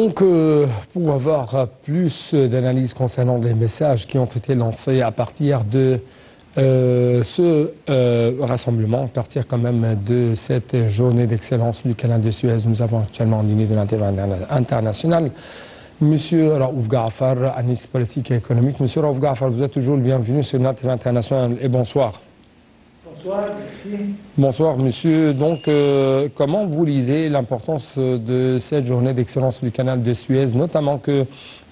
Donc, pour avoir plus d'analyses concernant les messages qui ont été lancés à partir de ce rassemblement, à partir quand même de cette journée d'excellence du canal de Suez, nous avons actuellement en ligne de l'intérêt international Monsieur Raouf Gaafar, analyste politique et économique. Monsieur Raouf Gaafar, vous êtes toujours le bienvenu sur l'intérêt international et bonsoir. Bonsoir, merci. Bonsoir, monsieur. Donc, comment vous lisez l'importance de cette journée d'excellence du canal de Suez, notamment qu'il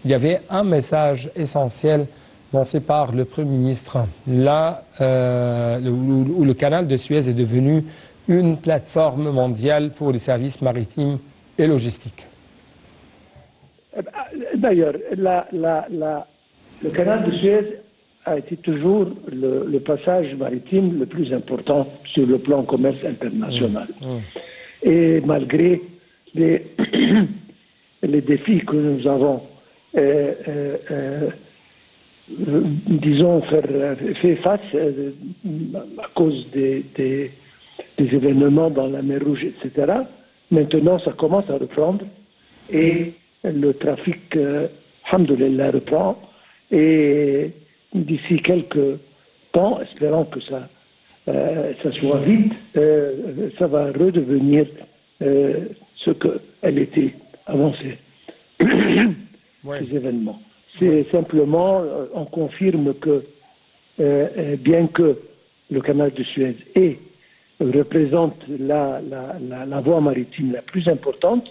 y avait un message essentiel lancé par le Premier ministre, là où le canal de Suez est devenu une plateforme mondiale pour les services maritimes et logistiques. D'ailleurs, le canal de Suez a été toujours le passage maritime le plus important sur le plan commerce international. Et malgré les défis que nous avons, disons, fait face à cause des événements dans la mer Rouge, etc., maintenant ça commence à reprendre et le trafic, alhamdoulilah, reprend. Et d'ici quelques temps, espérant que ça soit vite, ça va redevenir ce qu'elle était avant ces événements. C'est simplement, on confirme que, bien que le canal de Suez représente la voie maritime la plus importante,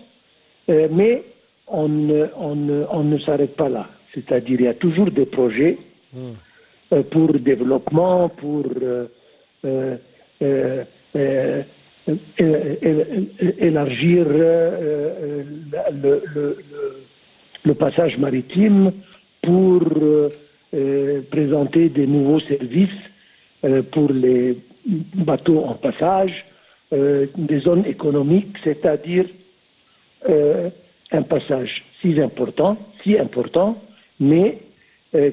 mais on ne s'arrête pas là. C'est-à-dire il y a toujours des projets pour développement, pour élargir le passage maritime, pour présenter des nouveaux services pour les bateaux en passage, des zones économiques, c'est-à-dire un passage si important, mais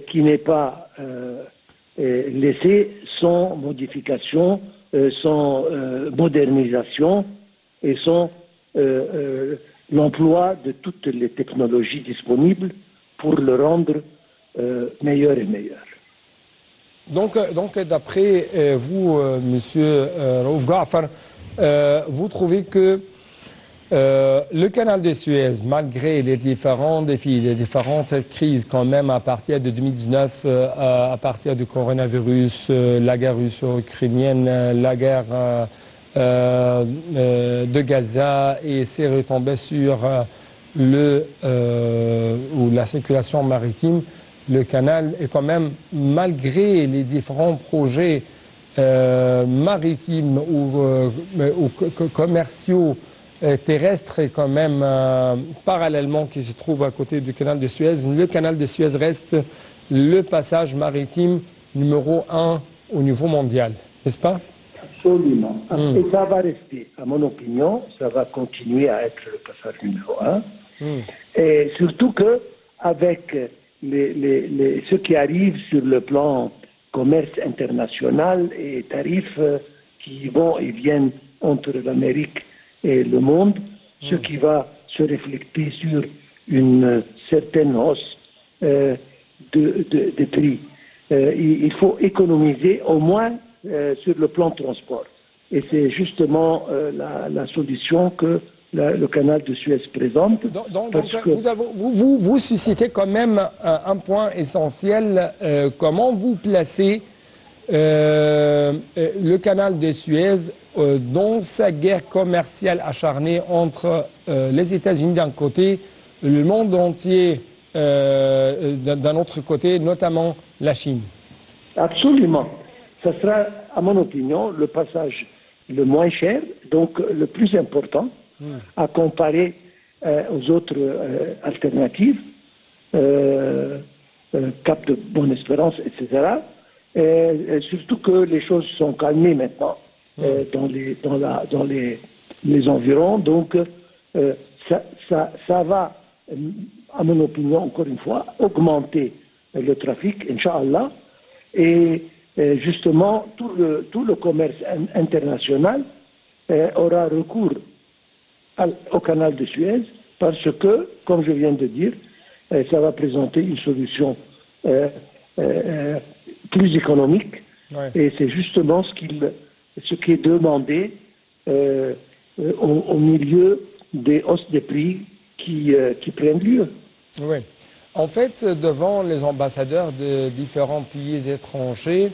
qui n'est pas laissé sans modification, sans modernisation et sans l'emploi de toutes les technologies disponibles pour le rendre meilleur et meilleur. Donc d'après vous, Monsieur Raouf Gaafar, vous trouvez que le canal de Suez, malgré les différents défis, les différentes crises quand même à partir de 2019, à partir du coronavirus, la guerre russo-ukrainienne, la guerre de Gaza et ses retombées sur la circulation maritime, le canal est quand même, malgré les différents projets maritimes ou commerciaux, terrestre est quand même parallèlement qui se trouve à côté du canal de Suez. Le canal de Suez reste le passage maritime numéro 1 au niveau mondial, n'est-ce pas? Absolument. Et ça va rester, à mon opinion, ça va continuer à être le passage numéro 1. Et surtout que avec ce qui arrive sur le plan commerce international et tarifs qui vont et viennent entre l'Amérique et le monde, ce qui va se refléter sur une certaine hausse de prix. Il faut économiser au moins sur le plan transport. Et c'est justement la solution que le canal de Suez présente. Donc vous suscitez quand même un point essentiel. Comment vous placez le canal de Suez dans sa guerre commerciale acharnée entre les États-Unis d'un côté, le monde entier d'un autre côté, notamment la Chine? Absolument. Ce sera, à mon opinion, le passage le moins cher, donc le plus important, à comparer aux autres alternatives, Cap de Bonne-Espérance, etc. Et surtout que les choses sont calmées maintenant dans les environs, donc ça va, à mon opinion, encore une fois, augmenter le trafic, Inch'Allah, et justement tout le commerce international aura recours au canal de Suez parce que, comme je viens de dire, ça va présenter une solution plus économique, et c'est justement ce qui est demandé au milieu des hausses des prix qui prennent lieu. Oui. En fait, devant les ambassadeurs de différents pays étrangers,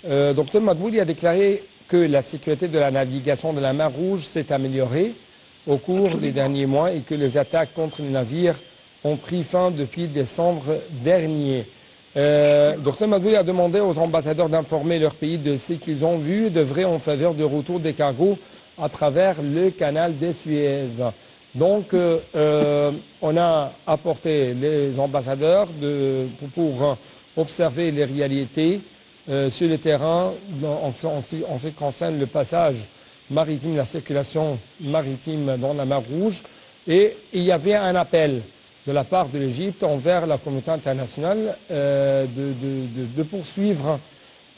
Dr Madbouli a déclaré que la sécurité de la navigation de la mer Rouge s'est améliorée au cours des derniers mois et que les attaques contre les navires ont pris fin depuis décembre dernier. Dr Madbouli a demandé aux ambassadeurs d'informer leur pays de ce qu'ils ont vu et d'œuvrer en faveur du retour des cargos à travers le canal de Suez. Donc, on a apporté les ambassadeurs pour observer les réalités sur le terrain en ce qui concerne le passage maritime, la circulation maritime dans la mer Rouge. Et il y avait un appel de la part de l'Égypte envers la communauté internationale de poursuivre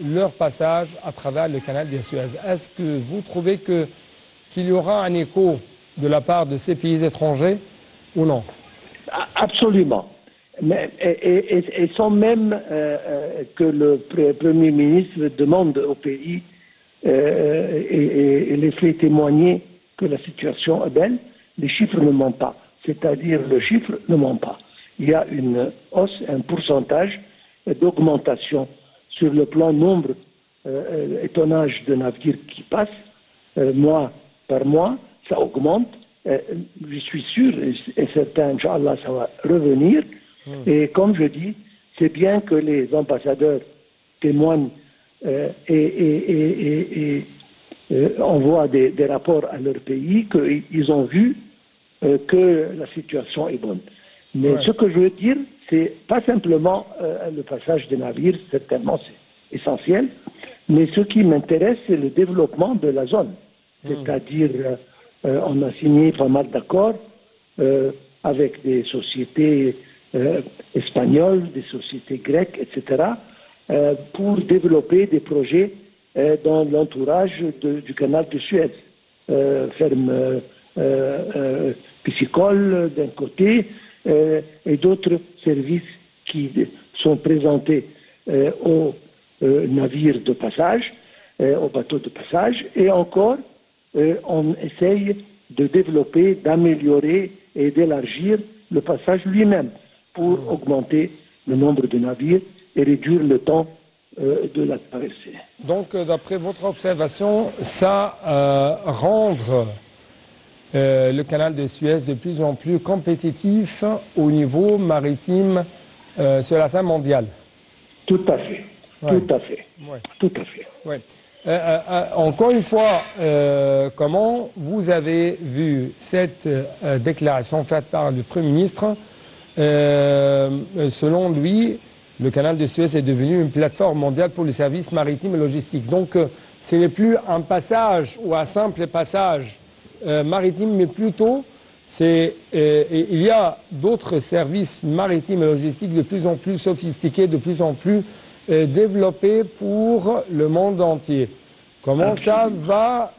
leur passage à travers le canal de Suez. Est-ce que vous trouvez qu'il y aura un écho de la part de ces pays étrangers ou non? Absolument. Et sans même que le Premier ministre demande au pays et les fait témoigner que la situation est belle, les chiffres ne mentent pas. C'est-à-dire, le chiffre ne ment pas. Il y a une hausse, un pourcentage d'augmentation sur le plan nombre et tonnage de navires qui passent, mois par mois, ça augmente. Je suis sûr et certain, Inch'Allah, ça va revenir. Et comme je dis, c'est bien que les ambassadeurs témoignent et envoient des rapports à leur pays, qu'ils ont vu que la situation est bonne. Mais ce que je veux dire, c'est pas simplement le passage des navires, certainement c'est essentiel, mais ce qui m'intéresse, c'est le développement de la zone. C'est-à-dire, on a signé pas mal d'accords avec des sociétés espagnoles, des sociétés grecques, etc., pour développer des projets dans l'entourage du canal de Suez. Ferme piscicole d'un côté et d'autres services qui sont présentés aux navires de passage, aux bateaux de passage, et encore on essaye de développer, d'améliorer et d'élargir le passage lui-même pour augmenter le nombre de navires et réduire le temps de la traversée. Donc, d'après votre observation, ça rendre le canal de Suez de plus en plus compétitif au niveau maritime sur la scène mondiale. Tout à fait. Ouais. Tout à fait. Ouais. Tout à fait. Ouais. Encore une fois, comment vous avez vu cette déclaration faite par le Premier ministre? Selon lui, le canal de Suez est devenu une plateforme mondiale pour les services maritimes et logistiques. Donc, ce n'est plus un passage ou un simple passage maritime, mais plutôt, il y a d'autres services maritimes et logistiques de plus en plus sophistiqués, de plus en plus développés pour le monde entier. Comment ça va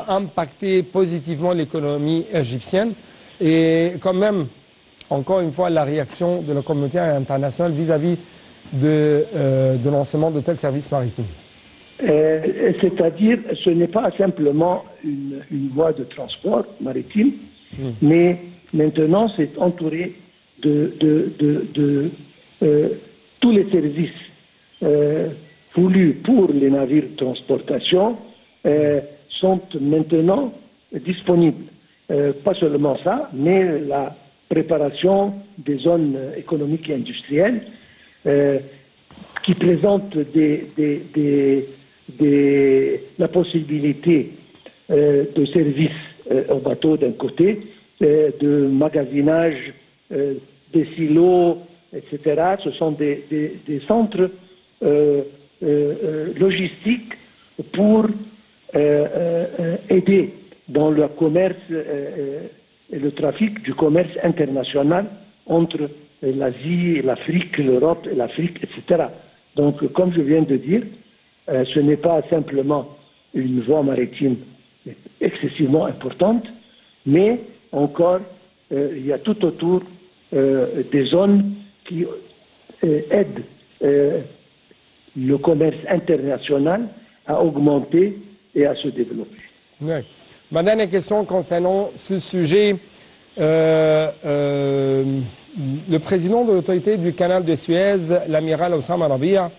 impacter positivement l'économie égyptienne et quand même, encore une fois, la réaction de la communauté internationale vis-à-vis de lancement de tels services maritimes? C'est-à-dire, ce n'est pas simplement une voie de transport maritime, mais maintenant c'est entouré de tous les services voulus pour les navires de transportation sont maintenant disponibles. Pas seulement ça, mais la préparation des zones économiques et industrielles qui présentent la possibilité de services au bateau d'un côté, de magasinage, des silos, etc. Ce sont des centres logistiques pour aider dans le commerce et le trafic du commerce international entre l'Asie, l'Afrique, l'Europe, l'Afrique, etc. Donc, comme je viens de dire, ce n'est pas simplement une voie maritime excessivement importante, mais encore il y a tout autour des zones qui aident le commerce international à augmenter et à se développer. Oui. Ma dernière question concernant ce sujet. Le président de l'autorité du canal de Suez, l'amiral Oussama Rabia,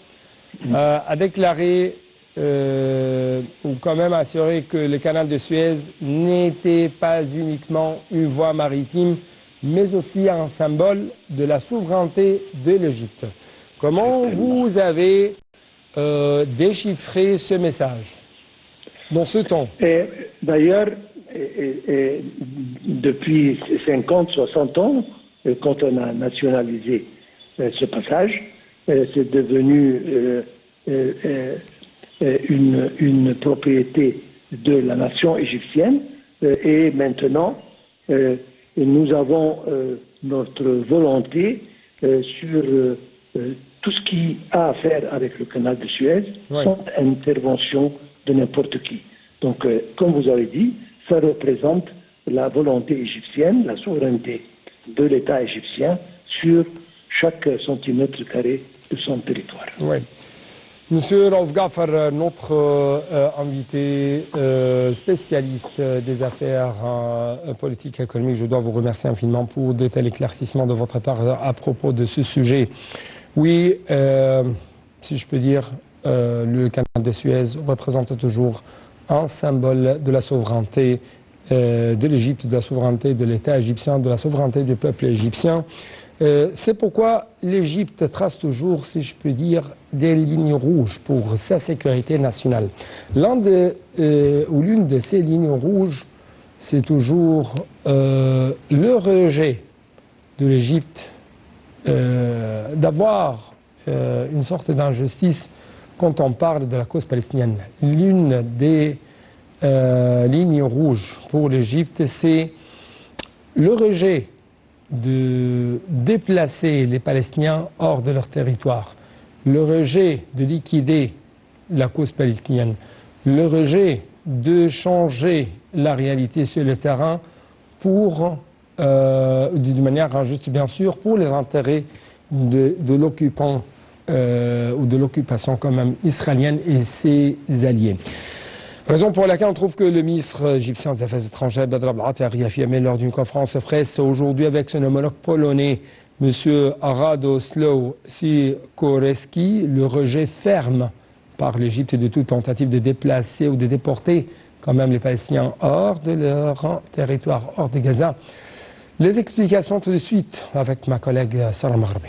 a déclaré ou quand même assuré que le canal de Suez n'était pas uniquement une voie maritime, mais aussi un symbole de la souveraineté de l'Égypte. Comment vous avez déchiffré ce message dans ce temps? D'ailleurs, depuis 50, 60 ans, quand on a nationalisé ce passage, c'est devenu une propriété de la nation égyptienne et maintenant nous avons notre volonté sur tout ce qui a à faire avec le canal de Suez sans intervention de n'importe qui. Donc, comme vous avez dit, ça représente la volonté égyptienne, la souveraineté de l'État égyptien sur chaque centimètre carré de son territoire. Oui. Monsieur Raouf Ghaffar, notre invité spécialiste des affaires politiques et économiques, je dois vous remercier infiniment pour de tels éclaircissements de votre part à propos de ce sujet. Oui, si je peux dire, le canal de Suez représente toujours un symbole de la souveraineté de l'Égypte, de la souveraineté de l'État égyptien, de la souveraineté du peuple égyptien. C'est pourquoi l'Égypte trace toujours, si je peux dire, des lignes rouges pour sa sécurité nationale. L'une de ces lignes rouges, c'est toujours le rejet de l'Égypte d'avoir une sorte d'injustice quand on parle de la cause palestinienne. L'une des lignes rouges pour l'Égypte, c'est le rejet de déplacer les Palestiniens hors de leur territoire, le rejet de liquider la cause palestinienne, le rejet de changer la réalité sur le terrain pour, d'une manière injuste bien sûr, pour les intérêts de l'occupant ou de l'occupation quand même israélienne et ses alliés. Raison pour laquelle on trouve que le ministre égyptien des Affaires étrangères, Badr Abdelghati, a réaffirmé lors d'une conférence presse aujourd'hui avec son homologue polonais, M. Radosław Sikorski, le rejet ferme par l'Égypte de toute tentative de déplacer ou de déporter quand même les Palestiniens hors de leur territoire, hors de Gaza. Les explications tout de suite avec ma collègue Sarah Maghrabi.